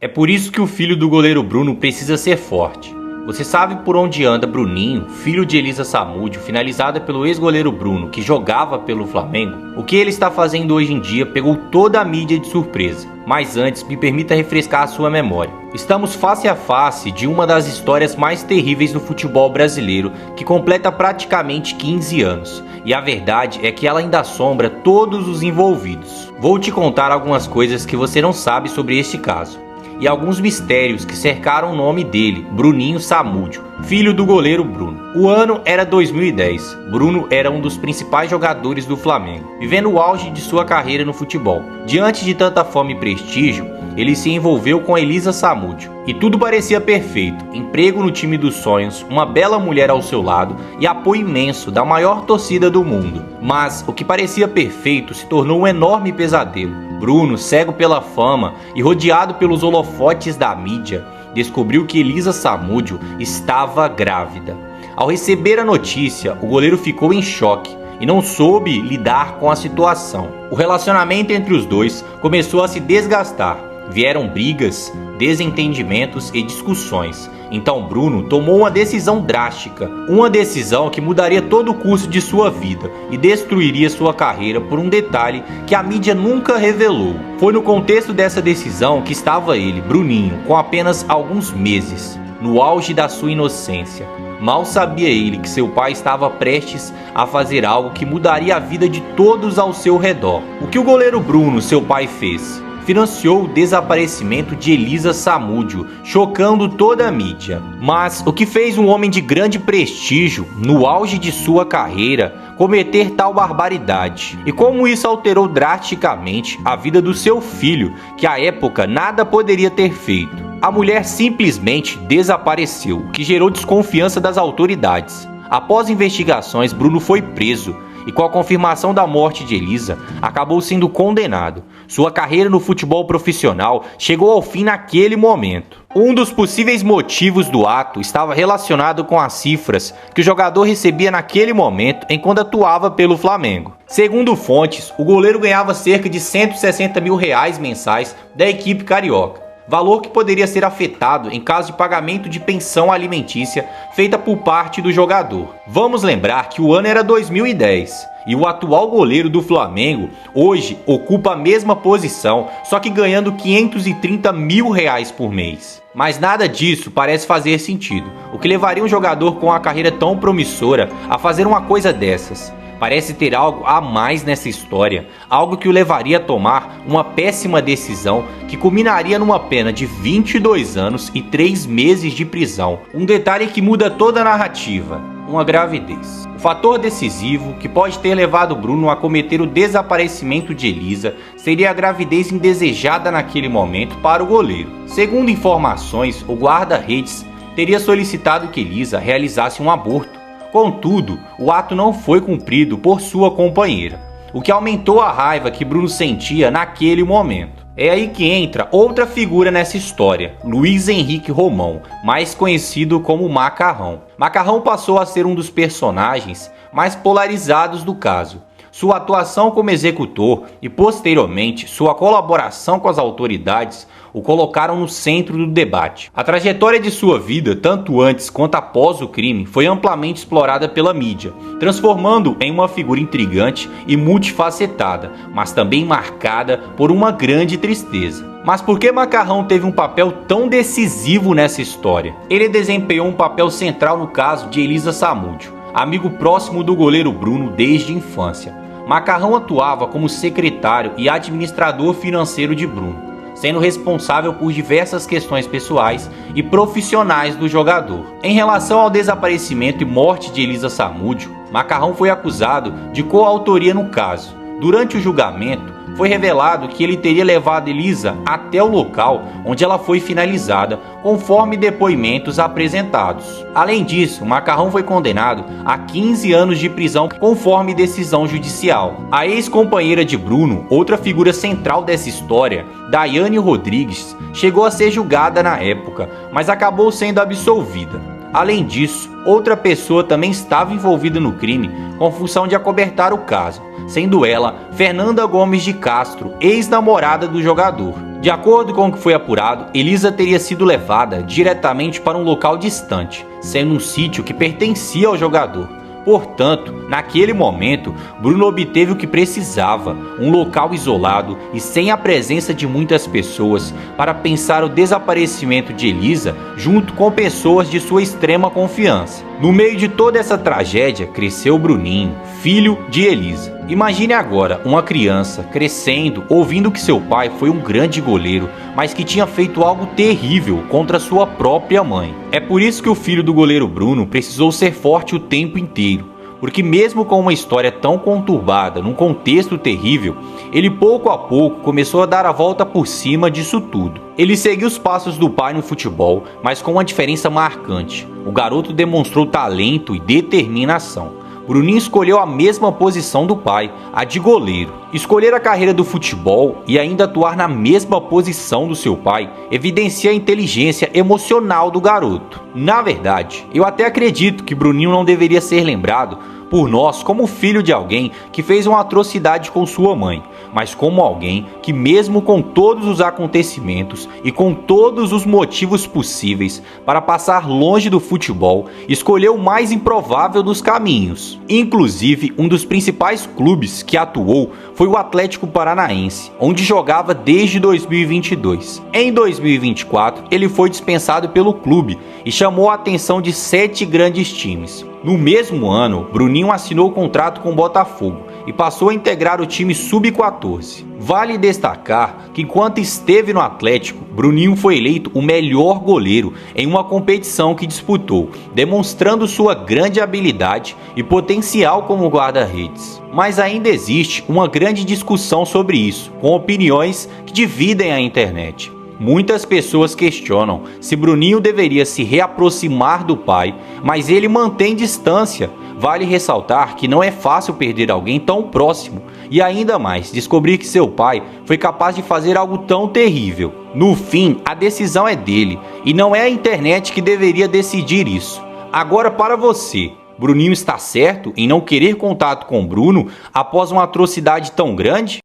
É por isso que o filho do goleiro Bruno precisa ser forte. Você sabe por onde anda Bruninho, filho de Elisa Samúdio, finalizada pelo ex-goleiro Bruno, que jogava pelo Flamengo? O que ele está fazendo hoje em dia pegou toda a mídia de surpresa. Mas antes, me permita refrescar a sua memória. Estamos face a face de uma das histórias mais terríveis do futebol brasileiro, que completa praticamente 15 anos. E a verdade é que ela ainda assombra todos os envolvidos. Vou te contar algumas coisas que você não sabe sobre este caso. E alguns mistérios que cercaram o nome dele, Bruninho Samúdio, filho do goleiro Bruno. O ano era 2010. Bruno era um dos principais jogadores do Flamengo, vivendo o auge de sua carreira no futebol. Diante de tanta fama e prestígio, ele se envolveu com Elisa Samúdio. E tudo parecia perfeito: emprego no time dos sonhos, uma bela mulher ao seu lado e apoio imenso da maior torcida do mundo. Mas o que parecia perfeito se tornou um enorme pesadelo. Bruno, cego pela fama e rodeado pelos holofotes da mídia, descobriu que Elisa Samúdio estava grávida. Ao receber a notícia, o goleiro ficou em choque e não soube lidar com a situação. O relacionamento entre os dois começou a se desgastar. Vieram brigas, desentendimentos e discussões. Então Bruno tomou uma decisão drástica, uma decisão que mudaria todo o curso de sua vida e destruiria sua carreira por um detalhe que a mídia nunca revelou. Foi no contexto dessa decisão que estava ele, Bruninho, com apenas alguns meses, no auge da sua inocência. Mal sabia ele que seu pai estava prestes a fazer algo que mudaria a vida de todos ao seu redor. O que o goleiro Bruno, seu pai, fez? Financiou o desaparecimento de Elisa Samúdio, chocando toda a mídia. Mas o que fez um homem de grande prestígio, no auge de sua carreira, cometer tal barbaridade? E como isso alterou drasticamente a vida do seu filho, que à época nada poderia ter feito? A mulher simplesmente desapareceu, o que gerou desconfiança das autoridades. Após investigações, Bruno foi preso e, com a confirmação da morte de Elisa, acabou sendo condenado. Sua carreira no futebol profissional chegou ao fim naquele momento. Um dos possíveis motivos do ato estava relacionado com as cifras que o jogador recebia naquele momento enquanto atuava pelo Flamengo. Segundo fontes, o goleiro ganhava cerca de R$160 mil mensais da equipe carioca, valor que poderia ser afetado em caso de pagamento de pensão alimentícia feita por parte do jogador. Vamos lembrar que o ano era 2010 e o atual goleiro do Flamengo hoje ocupa a mesma posição, só que ganhando R$530 mil por mês. Mas nada disso parece fazer sentido. O que levaria um jogador com uma carreira tão promissora a fazer uma coisa dessas? Parece ter algo a mais nessa história, algo que o levaria a tomar uma péssima decisão que culminaria numa pena de 22 anos e 3 meses de prisão. Um detalhe que muda toda a narrativa: uma gravidez. O fator decisivo que pode ter levado Bruno a cometer o desaparecimento de Elisa seria a gravidez indesejada naquele momento para o goleiro. Segundo informações, o guarda-redes teria solicitado que Elisa realizasse um aborto. Contudo, o ato não foi cumprido por sua companheira, o que aumentou a raiva que Bruno sentia naquele momento. É aí que entra outra figura nessa história, Luiz Henrique Romão, mais conhecido como Macarrão. Macarrão passou a ser um dos personagens mais polarizados do caso. Sua atuação como executor e, posteriormente, sua colaboração com as autoridades o colocaram no centro do debate. A trajetória de sua vida, tanto antes quanto após o crime, foi amplamente explorada pela mídia, transformando-o em uma figura intrigante e multifacetada, mas também marcada por uma grande tristeza. Mas por que Macarrão teve um papel tão decisivo nessa história? Ele desempenhou um papel central no caso de Elisa Samúdio, amigo próximo do goleiro Bruno desde a infância. Macarrão atuava como secretário e administrador financeiro de Bruno, sendo responsável por diversas questões pessoais e profissionais do jogador. Em relação ao desaparecimento e morte de Elisa Samúdio, Macarrão foi acusado de coautoria no caso. Durante o julgamento, foi revelado que ele teria levado Elisa até o local onde ela foi finalizada, conforme depoimentos apresentados. Além disso, Macarrão foi condenado a 15 anos de prisão, conforme decisão judicial. A ex-companheira de Bruno, outra figura central dessa história, Daiane Rodrigues, chegou a ser julgada na época, mas acabou sendo absolvida. Além disso, outra pessoa também estava envolvida no crime com função de acobertar o caso, sendo ela Fernanda Gomes de Castro, ex-namorada do jogador. De acordo com o que foi apurado, Elisa teria sido levada diretamente para um local distante, sendo um sítio que pertencia ao jogador. Portanto, naquele momento, Bruno obteve o que precisava, um local isolado e sem a presença de muitas pessoas para pensar o desaparecimento de Elisa junto com pessoas de sua extrema confiança. No meio de toda essa tragédia, cresceu Bruninho, filho de Elisa. Imagine agora uma criança crescendo, ouvindo que seu pai foi um grande goleiro, mas que tinha feito algo terrível contra sua própria mãe. É por isso que o filho do goleiro Bruno precisou ser forte o tempo inteiro, porque mesmo com uma história tão conturbada, num contexto terrível, ele pouco a pouco começou a dar a volta por cima disso tudo. Ele seguiu os passos do pai no futebol, mas com uma diferença marcante. O garoto demonstrou talento e determinação. Bruninho escolheu a mesma posição do pai, a de goleiro. Escolher a carreira do futebol e ainda atuar na mesma posição do seu pai evidencia a inteligência emocional do garoto. Na verdade, eu até acredito que Bruninho não deveria ser lembrado por nós como filho de alguém que fez uma atrocidade com sua mãe, mas como alguém que, mesmo com todos os acontecimentos e com todos os motivos possíveis para passar longe do futebol, escolheu o mais improvável dos caminhos. Inclusive, um dos principais clubes que atuou foi o Atlético Paranaense, onde jogava desde 2022. Em 2024, ele foi dispensado pelo clube e chamou a atenção de 7 grandes times. No mesmo ano, Bruninho assinou o contrato com o Botafogo e passou a integrar o time sub-14. Vale destacar que enquanto esteve no Atlético, Bruninho foi eleito o melhor goleiro em uma competição que disputou, demonstrando sua grande habilidade e potencial como guarda-redes. Mas ainda existe uma grande discussão sobre isso, com opiniões que dividem a internet. Muitas pessoas questionam se Bruninho deveria se reaproximar do pai, mas ele mantém distância. Vale ressaltar que não é fácil perder alguém tão próximo e ainda mais descobrir que seu pai foi capaz de fazer algo tão terrível. No fim, a decisão é dele e não é a internet que deveria decidir isso. Agora, para você, Bruninho está certo em não querer contato com Bruno após uma atrocidade tão grande?